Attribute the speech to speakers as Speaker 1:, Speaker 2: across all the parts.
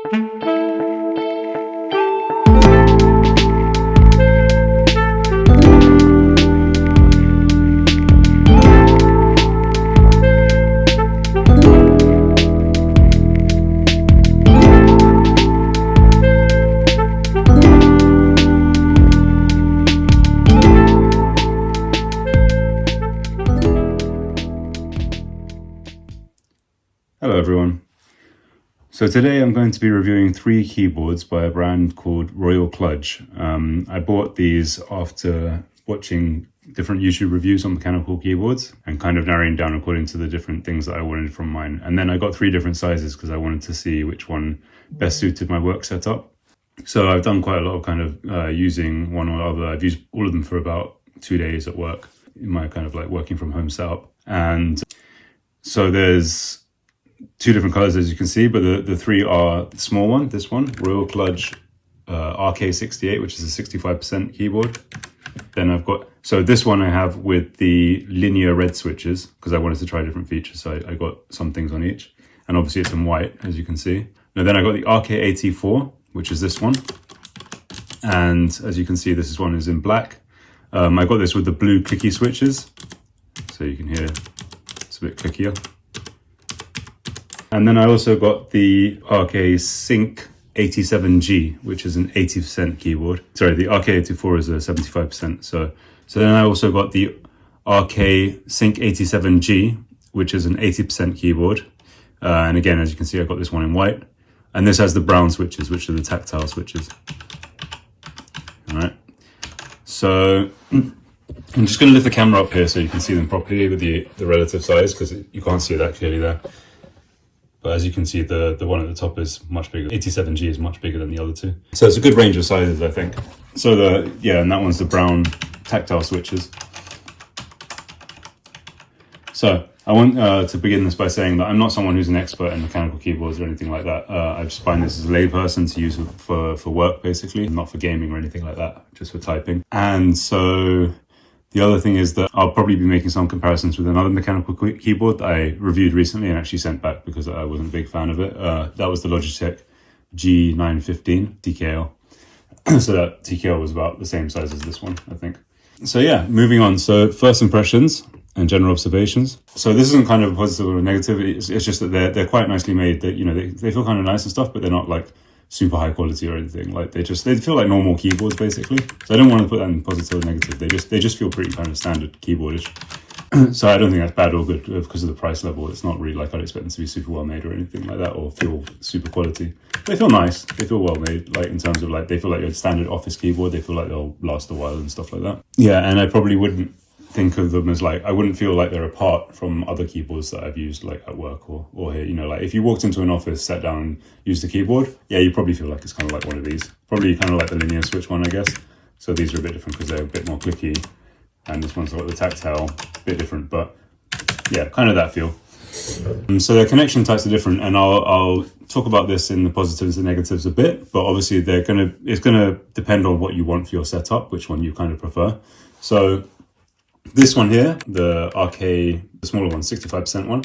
Speaker 1: Hello everyone. So today I'm going to be reviewing 3 keyboards by a brand called Royal Kludge. I bought these after watching different YouTube reviews on mechanical keyboards and kind of narrowing down according to the different things that I wanted from mine. And then I got 3 different sizes because I wanted to see which one best suited my work setup. So I've done quite a lot of kind of using one or other. I've used all of them for about 2 days at work in my kind of like working from home setup. And so there's 2 different colors as you can see, but the 3 are the small one, this one, Royal Kludge RK68, which is a 65% keyboard. Then I've got, so this one I have with the linear red switches because I wanted to try different features. So I got some things on each, and obviously it's in white, as you can see. Now then I got the RK84, which is this one. And as you can see, this one is in black. I got this with the blue clicky switches. So you can hear it's a bit clickier. And then I also got the RK87G, which is an 80% keyboard. Sorry, the RK84 is a 75%. So then I also got the RK68 which is an 80% keyboard. And again, as you can see, I got this one in white. And this has the brown switches, which are the tactile switches. All right. So I'm just going to lift the camera up here so you can see them properly with the relative size, because you can't see it that clearly there. But as you can see, the one at the top is much bigger. 87G is much bigger than the other 2. So it's a good range of sizes, I think. So and that one's the brown tactile switches. So I want to begin this by saying that I'm not someone who's an expert in mechanical keyboards or anything like that. I just find this as a layperson to use for work, basically, not for gaming or anything like that, just for typing. And so the other thing is that I'll probably be making some comparisons with another mechanical keyboard that I reviewed recently and actually sent back because I wasn't a big fan of it. That was the Logitech G915 TKL. So that TKL was about the same size as this one, I think. So yeah, moving on. So first impressions and general observations. So this isn't kind of a positive or a negative. It's just that they're quite nicely made. That, you know, they feel kind of nice and stuff, but they're not like super high quality or anything. Like they feel like normal keyboards basically. So I don't want to put that in positive or negative. They just feel pretty kind of standard keyboardish. So I don't think that's bad or good because of the price level. It's not really like I'd expect them to be super well made or anything like that, or feel super quality. They feel nice. They feel well made, like in terms of like they feel like your standard office keyboard. They feel like they'll last a while and stuff like that. Yeah, and I probably wouldn't think of them as like, I wouldn't feel like they're apart from other keyboards that I've used like at work or here, you know, like if you walked into an office, sat down and used the keyboard, yeah, you probably feel like it's kind of like one of these, probably kind of like the linear switch one, I guess. So these are a bit different because they're a bit more clicky, and this one's got the tactile, a bit different, but yeah, kind of that feel. So their connection types are different, and I'll talk about this in the positives and negatives a bit, but obviously it's gonna depend on what you want for your setup, which one you kind of prefer. So this one here, the RK, the smaller one, 65% one,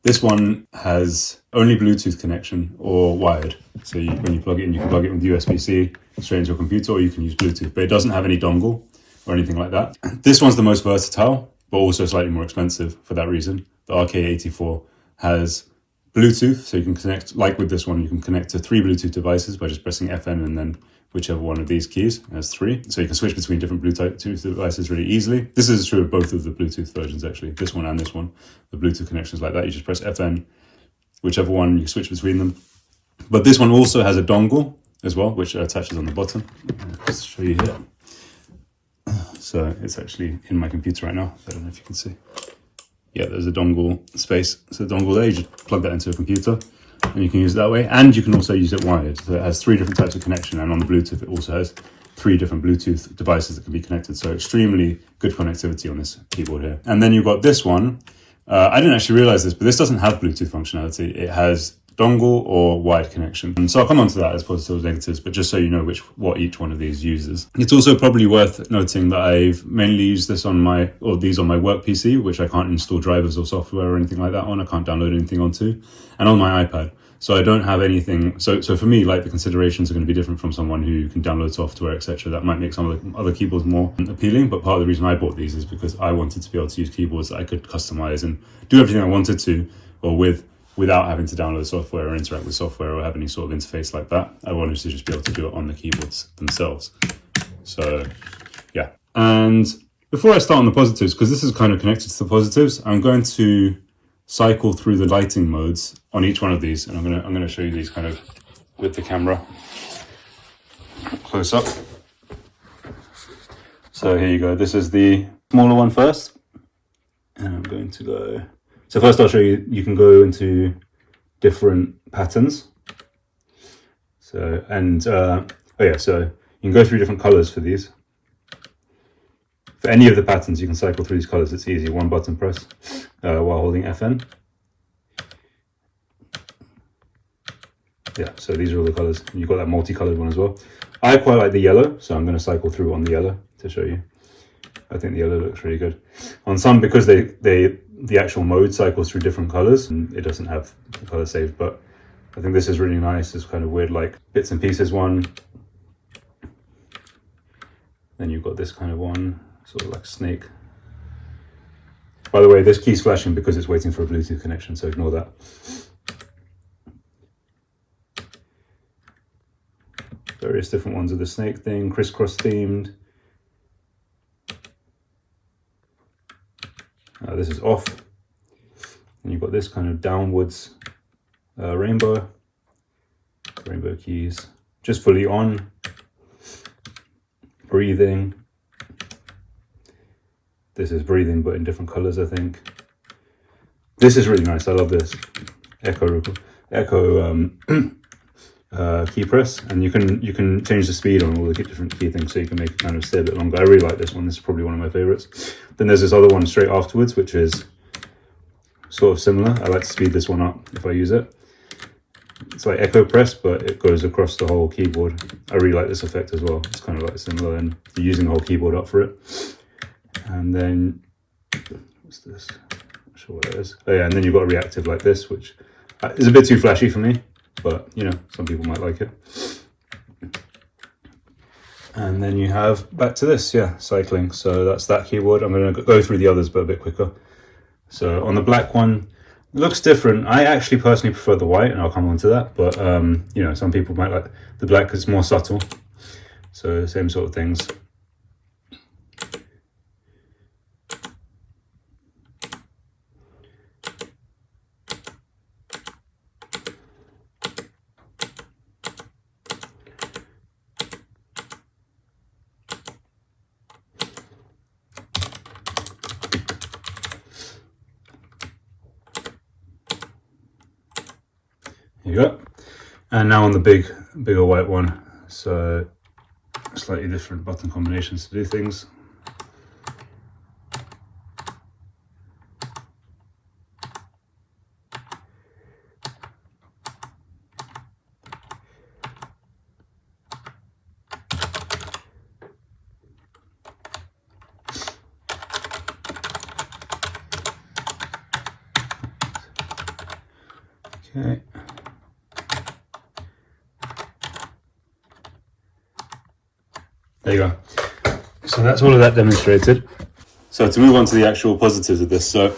Speaker 1: this one has only Bluetooth connection or wired. So when you plug it in, you can plug it with USB-C straight into your computer, or you can use Bluetooth, but it doesn't have any dongle or anything like that. This one's the most versatile, but also slightly more expensive for that reason. The RK84 has Bluetooth, so you can connect, like with this one, you can connect to 3 Bluetooth devices by just pressing FN and then whichever one of these keys. Has 3. So you can switch between different Bluetooth devices really easily. This is true of both of the Bluetooth versions, actually. This one and this one. The Bluetooth connections like that. You just press FN, whichever one, you switch between them. But this one also has a dongle as well, which attaches on the bottom. I'll just show you here. So it's actually in my computer right now. I don't know if you can see. Yeah, there's a dongle space. So the dongle there, you just plug that into a computer and you can use it that way. And you can also use it wired. So it has 3 different types of connection. And on the Bluetooth, it also has 3 different Bluetooth devices that can be connected. So extremely good connectivity on this keyboard here. And then you've got this one. I didn't actually realize this, but this doesn't have Bluetooth functionality. It has dongle or wired connection. And so I'll come on to that as positives and negatives, but just so you know what each one of these uses. It's also probably worth noting that I've mainly used this on these on my work PC, which I can't install drivers or software or anything like that on. I can't download anything onto, and on my iPad. So I don't have anything. So for me, like, the considerations are going to be different from someone who can download software, etc. That might make some of the other keyboards more appealing. But part of the reason I bought these is because I wanted to be able to use keyboards that I could customize and do everything I wanted to, or without having to download software or interact with software or have any sort of interface like that. I wanted to just be able to do it on the keyboards themselves. So yeah. And before I start on the positives, because this is kind of connected to the positives, I'm going to cycle through the lighting modes on each one of these, and I'm gonna show you these kind of with the camera close up. So here you go. This is the smaller one first, and I'm going to go. So first, I'll show you. You can go into different patterns. So so you can go through different colors for these. For any of the patterns, you can cycle through these colors. It's easy, one button press while holding FN. Yeah, so these are all the colors. You've got that multicolored one as well. I quite like the yellow, so I'm going to cycle through on the yellow to show you. I think the yellow looks really good. On some, because the actual mode cycles through different colors, and it doesn't have the color saved, but I think this is really nice. It's kind of weird, like bits and pieces one. Then you've got this kind of one, sort of like a snake. By the way, this key's flashing because it's waiting for a Bluetooth connection, so ignore that. Various different ones of the snake thing, crisscross themed. This is off. And you've got this kind of downwards rainbow keys, just fully on. Breathing. This is breathing, but in different colors, I think. This is really nice. I love this echo key press, and you can change the speed on all the different key things, so you can make it kind of stay a bit longer. I really like this one. This is probably one of my favorites. Then there's this other one straight afterwards, which is sort of similar. I like to speed this one up if I use it. It's like echo press, but it goes across the whole keyboard. I really like this effect as well. It's kind of like similar, and you're using the whole keyboard up for it. And then, what's this? Not sure what it is. Oh yeah, and then you've got a reactive like this, which is a bit too flashy for me, but you know, some people might like it. And then you have back to this, yeah, cycling. So that's that keyboard. I'm going to go through the others, but a bit quicker. So on the black one, it looks different. I actually personally prefer the white, and I'll come on to that. But you know, some people might like the black because it's more subtle. So same sort of things. Here you go. And now on the bigger white one. So slightly different button combinations to do things. Okay. There you go. So that's all of that demonstrated. So to move on to the actual positives of this. So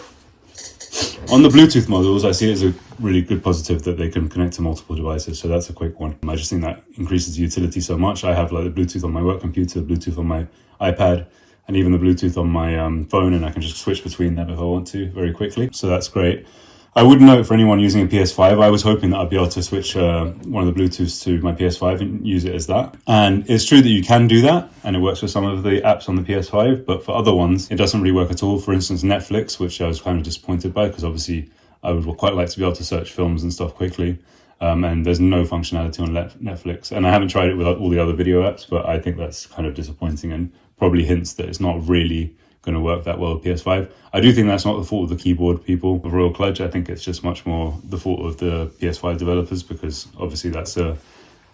Speaker 1: on the Bluetooth models, I see it as a really good positive that they can connect to multiple devices. So that's a quick one. I just think that increases utility so much. I have like the Bluetooth on my work computer, Bluetooth on my iPad, and even the Bluetooth on my phone, and I can just switch between them if I want to very quickly. So that's great. I would note for anyone using a PS5, I was hoping that I'd be able to switch one of the Bluetooths to my PS5 and use it as that. And it's true that you can do that, and it works for some of the apps on the PS5, but for other ones, it doesn't really work at all. For instance, Netflix, which I was kind of disappointed by, because obviously I would quite like to be able to search films and stuff quickly. And there's no functionality on Netflix. And I haven't tried it with all the other video apps, but I think that's kind of disappointing and probably hints that it's not really going to work that well with PS5. I do think that's not the fault of the keyboard people of Royal Kludge. I think it's just much more the fault of the PS5 developers, because obviously that's a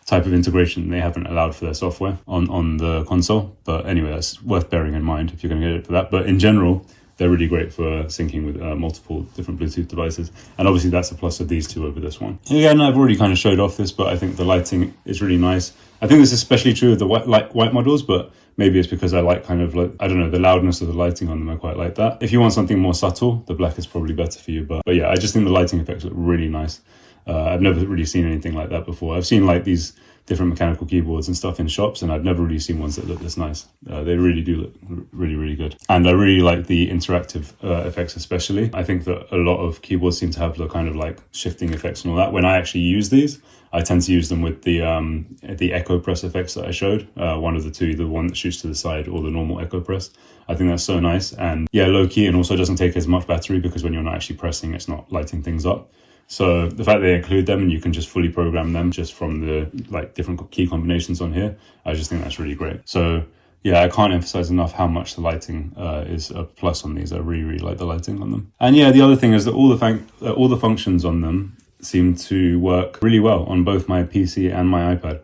Speaker 1: type of integration they haven't allowed for their software on the console. But anyway, that's worth bearing in mind if you're going to get it for that. But in general, they're really great for syncing with multiple different Bluetooth devices. And obviously that's a plus of these two over this one. Again, I've already kind of showed off this, but I think the lighting is really nice. I think this is especially true of the white models, but maybe it's because I like kind of like, I don't know, the loudness of the lighting on them. I quite like that. If you want something more subtle, the black is probably better for you. But yeah, I just think the lighting effects look really nice. I've never really seen anything like that before. I've seen like these different mechanical keyboards and stuff in shops, and I've never really seen ones that look this nice. They really do look really, really good. And I really like the interactive effects especially. I think that a lot of keyboards seem to have the kind of like shifting effects and all that. When I actually use these, I tend to use them with the echo press effects that I showed. One of the two, the one that shoots to the side or the normal echo press. I think that's so nice. And yeah, low key, and also doesn't take as much battery because when you're not actually pressing, it's not lighting things up. So the fact that they include them and you can just fully program them just from the like different key combinations on here, I just think that's really great. So yeah, I can't emphasize enough how much the lighting is a plus on these. I really, really like the lighting on them. And yeah, the other thing is that all the functions on them seem to work really well on both my PC and my iPad.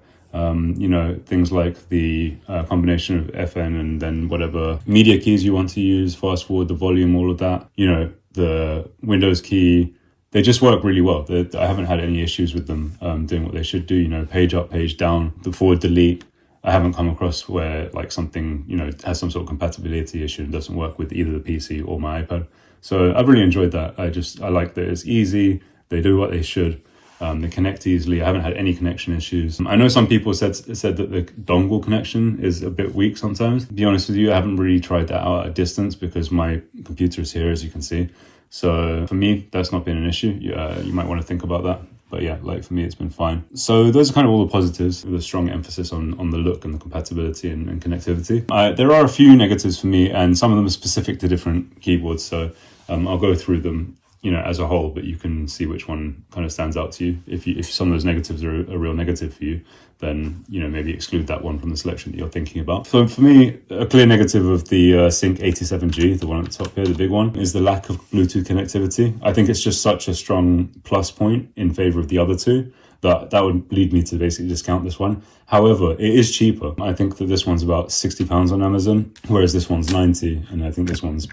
Speaker 1: You know, things like the combination of FN and then whatever media keys you want to use, fast forward, the volume, all of that, you know, the Windows key, they just work really well. I haven't had any issues with them doing what they should do, you know, page up, page down, the forward delete. I haven't come across where like something, you know, has some sort of compatibility issue and doesn't work with either the PC or my iPad. So I've really enjoyed that. I like that it's easy. They do what they should. They connect easily. I haven't had any connection issues. I know some people said that the dongle connection is a bit weak sometimes. To be honest with you, I haven't really tried that out at a distance because my computer is here, as you can see. So for me, that's not been an issue. You might want to think about that. But yeah, like for me, it's been fine. So those are kind of all the positives with a strong emphasis on the look and the compatibility and connectivity. There are a few negatives for me, and some of them are specific to different keyboards. So I'll go through them, you know, as a whole, but you can see which one kind of stands out to you. If some of those negatives are a real negative for you, then, you know, maybe exclude that one from the selection that you're thinking about. So for me, a clear negative of the Sink87G, the one at the top here, the big one, is the lack of Bluetooth connectivity. I think it's just such a strong plus point in favor of the other two that would lead me to basically discount this one. However, it is cheaper. I think that this one's about £60 on Amazon, whereas this one's 90, and I think this one's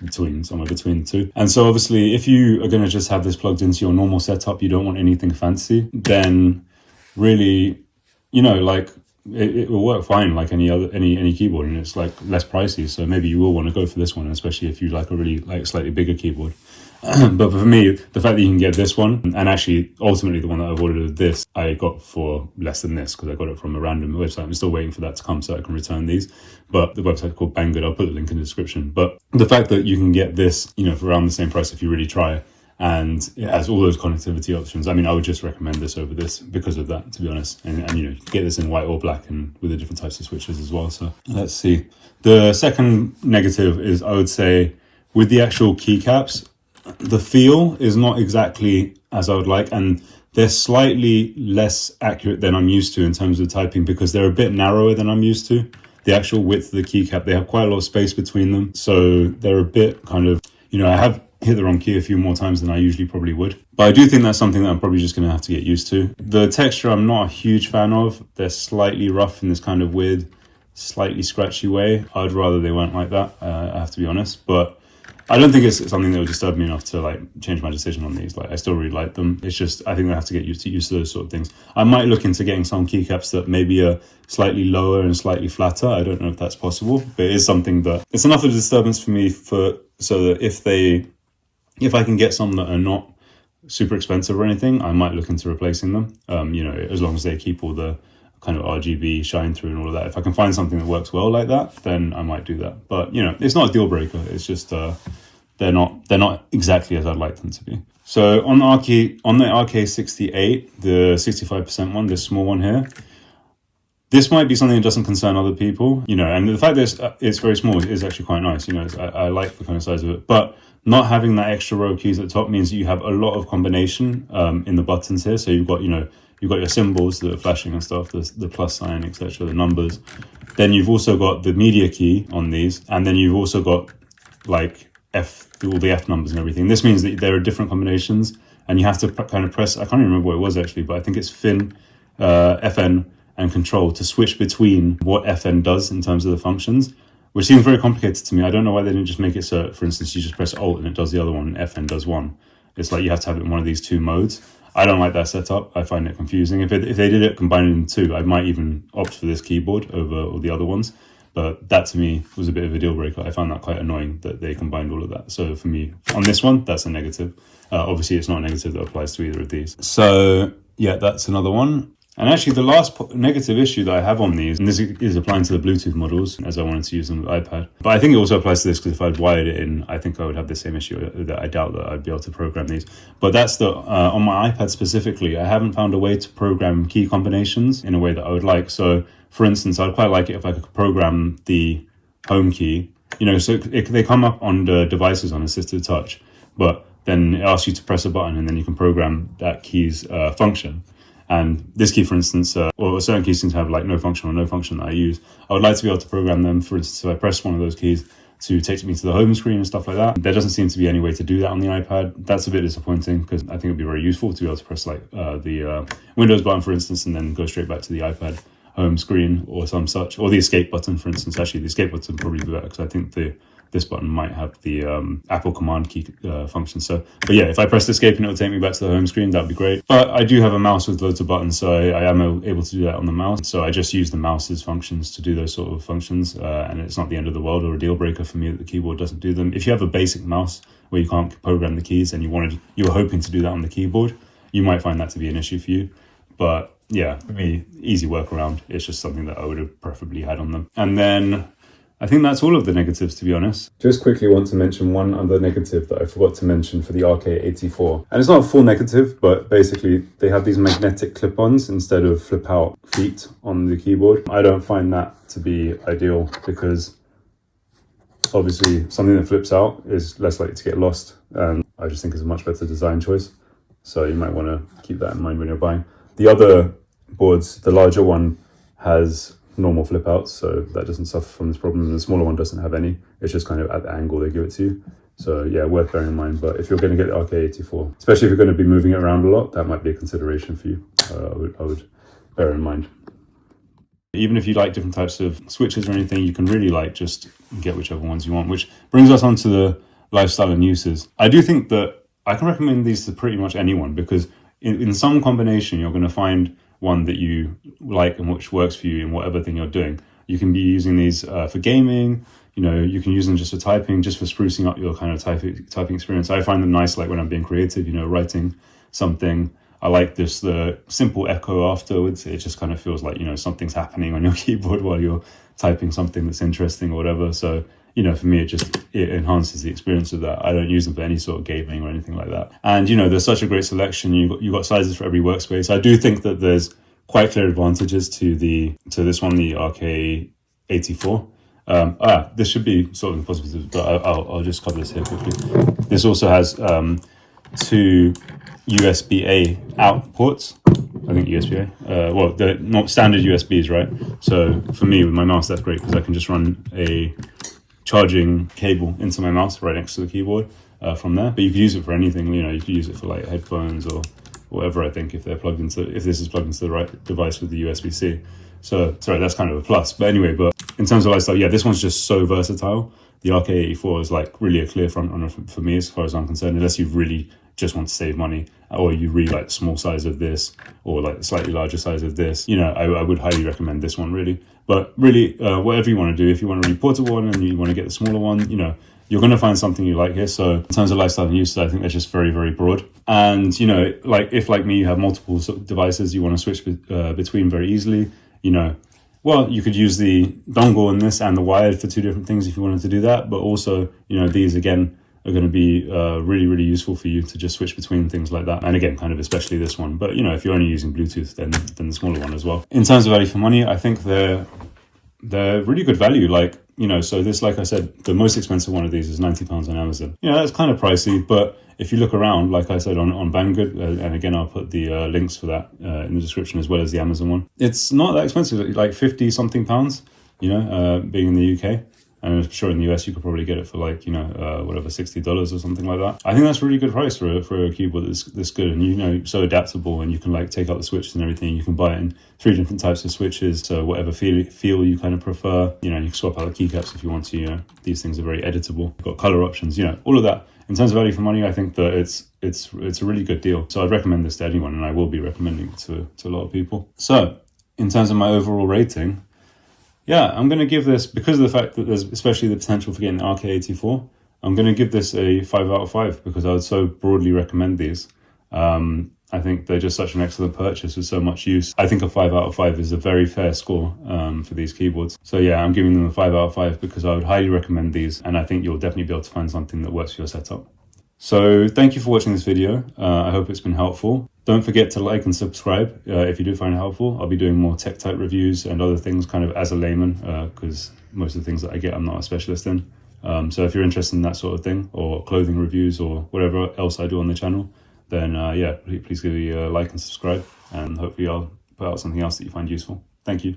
Speaker 1: somewhere between the two. And so obviously, if you are going to just have this plugged into your normal setup, you don't want anything fancy, then really, you know, like it will work fine like any keyboard, and it's like less pricey. So maybe you will want to go for this one, especially if you like a really like slightly bigger keyboard. But for me, the fact that you can get this one, and actually ultimately the one that I've ordered of this, I got for less than this because I got it from a random website. I'm still waiting for that to come so I can return these. But the website's called Banggood. I'll put the link in the description. But the fact that you can get this, you know, for around the same price if you really try, and it has all those connectivity options. I mean, I would just recommend this over this because of that, to be honest. And you know, you can get this in white or black and with the different types of switches as well. So let's see. The second negative is, I would say, with the actual keycaps, the feel is not exactly as I would like, and they're slightly less accurate than I'm used to in terms of typing because they're a bit narrower than I'm used to. The actual width of the keycap, they have quite a lot of space between them. So they're a bit kind of, you know, I have hit the wrong key a few more times than I usually probably would. But I do think that's something that I'm probably just going to have to get used to. The texture I'm not a huge fan of. They're slightly rough in this kind of weird, slightly scratchy way. I'd rather they weren't like that, I have to be honest. But I don't think it's something that would disturb me enough to like change my decision on these. Like, I still really like them. It's just, I think I have to get used to those sort of things. I might look into getting some keycaps that maybe are slightly lower and slightly flatter. I don't know if that's possible, but it is something that it's enough of a disturbance for me so that if I can get some that are not super expensive or anything, I might look into replacing them. You know, as long as they keep all the kind of RGB shine through and all of that. If I can find something that works well like that, then I might do that. But you know, it's not a deal breaker. It's just they're not exactly as I'd like them to be. So on the RK68, the 65% one, this small one here, this might be something that doesn't concern other people, you know, and the fact that it's very small is actually quite nice. You know, I like the kind of size of it, but not having that extra row of keys at the top means that you have a lot of combination in the buttons here. So you've got, you know, you've got your symbols that are flashing and stuff, the plus sign, etc., the numbers. Then you've also got the media key on these, and then you've also got like all the F numbers and everything. This means that there are different combinations, and you have to kind of press, I can't even remember what it was actually, but I think it's FN and Control to switch between what FN does in terms of the functions. which seems very complicated to me. I don't know why they didn't just make it so, for instance, you just press Alt and it does the other one, and FN does one. It's like you have to have it in one of these two modes. I don't like that setup. I find it confusing. If they did it combined in two, I might even opt for this keyboard over all the other ones. But that to me was a bit of a deal breaker. I found that quite annoying that they combined all of that. So for me, on this one, that's a negative. Obviously, it's not a negative that applies to either of these. So yeah, that's another one. And actually, the last negative issue that I have on these, and this is applying to the Bluetooth models, as I wanted to use them with iPad. But I think it also applies to this, because if I'd wired it in, I think I would have the same issue. That I doubt that I'd be able to program these. But that's the on my iPad specifically, I haven't found a way to program key combinations in a way that I would like. So, for instance, I'd quite like it if I could program the home key. You know, so they come up on the devices on assisted touch, but then it asks you to press a button, and then you can program that key's function. And this key, for instance, or certain keys seem to have like no function or no function that I use. I would like to be able to program them, for instance, if I press one of those keys, to take me to the home screen and stuff like that. There doesn't seem to be any way to do that on the iPad. That's a bit disappointing, because I think it'd be very useful to be able to press like the Windows button, for instance, and then go straight back to the iPad home screen or some such, or the escape button, for instance. Actually, the escape button would probably be better, because I think this button might have the Apple command key function. So, but yeah, if I press escape and it'll take me back to the home screen, that'd be great. But I do have a mouse with loads of buttons, so I am able to do that on the mouse. So I just use the mouse's functions to do those sort of functions, and it's not the end of the world or a deal breaker for me that the keyboard doesn't do them. If you have a basic mouse where you can't program the keys and you were hoping to do that on the keyboard, you might find that to be an issue for you. But yeah, for me, easy workaround. It's just something that I would have preferably had on them. And then I think that's all of the negatives, to be honest. Just quickly want to mention one other negative that I forgot to mention for the RK84. And it's not a full negative, but basically they have these magnetic clip-ons instead of flip-out feet on the keyboard. I don't find that to be ideal, because obviously something that flips out is less likely to get lost. And I just think it's a much better design choice. So you might want to keep that in mind when you're buying. The other boards, the larger one has normal flip outs, so that doesn't suffer from this problem, and the smaller one doesn't have any. It's just kind of at the angle they give it to you. So yeah, worth bearing in mind. But if you're going to get the RK84, especially if you're going to be moving it around a lot, that might be a consideration for you. I would bear in mind. Even if you like different types of switches or anything, you can really like just get whichever ones you want, which brings us on to the lifestyle and uses. I do think that I can recommend these to pretty much anyone, because in some combination, you're going to find one that you like and which works for you in whatever thing you're doing. You can be using these for gaming, you know, you can use them just for typing, just for sprucing up your kind of typing experience. I find them nice, like when I'm being creative, you know, writing something. I like this, the simple echo afterwards. It just kind of feels like, you know, something's happening on your keyboard while you're typing something that's interesting or whatever. So, you know, for me, it enhances the experience of that. I don't use them for any sort of gaming or anything like that. And, you know, there's such a great selection. You've got sizes for every workspace. I do think that there's quite clear advantages to this one, the RK84. This should be sort of positive, but I'll just cover this here quickly. This also has 2 USB-A out ports. I think USB-A. Well, they're not standard USBs, right? So for me, with my mouse, that's great, because I can just run a charging cable into my mouse right next to the keyboard from there. But you can use it for anything. You know, you can use it for like headphones or whatever. I think if this is plugged into the right device with the USB-C. So sorry, that's kind of a plus. But anyway, but in terms of lifestyle, yeah, this one's just so versatile. The RK84 is like really a clear front runner for me, as far as I'm concerned, unless you really just want to save money, or you really like the small size of this, or like the slightly larger size of this. You know, I would highly recommend this one, really. But really, whatever you want to do, if you want a really portable one and you want to get the smaller one, you know, you're going to find something you like here. So in terms of lifestyle and use, I think they're just very, very broad. And, you know, like if like me, you have multiple devices you want to switch between very easily, you know, well, you could use the dongle in this and the wired for 2 different things if you wanted to do that. But also, you know, these again are going to be really, really useful for you to just switch between things like that. And again, kind of especially this one. But, you know, if you're only using Bluetooth, then the smaller one as well. In terms of value for money, I think they're really good value. Like, you know, so this, like I said, the most expensive one of these is £90 on Amazon. You know, that's kind of pricey, but if you look around, like I said, on Banggood, and again, I'll put the links for that in the description, as well as the Amazon one. It's not that expensive, like 50 something pounds, you know, being in the UK. And I'm sure in the US you could probably get it for like, you know, whatever, $60 or something like that. I think that's a really good price for a keyboard that's good, and you know, so adaptable, and you can like take out the switches and everything. You can buy it in 3 different types of switches, so whatever feel you kind of prefer. You know, you can swap out the keycaps if you want to. You know, these things are very editable. You've got color options. You know, all of that. In terms of value for money, I think that it's a really good deal. So I'd recommend this to anyone, and I will be recommending it to a lot of people. So in terms of my overall rating, yeah, I'm going to give this, because of the fact that there's especially the potential for getting the RK84, I'm going to give this a 5 out of 5 because I would so broadly recommend these. I think they're just such an excellent purchase with so much use. I think a 5 out of 5 is a very fair score for these keyboards. So yeah, I'm giving them a 5 out of 5 because I would highly recommend these, and I think you'll definitely be able to find something that works for your setup. So thank you for watching this video. I hope it's been helpful. Don't forget to like and subscribe if you do find it helpful. I'll be doing more tech type reviews and other things kind of as a layman, because most of the things that I get I'm not a specialist in. So if you're interested in that sort of thing, or clothing reviews or whatever else I do on the channel, then yeah, please give me a like and subscribe, and hopefully I'll put out something else that you find useful. Thank you.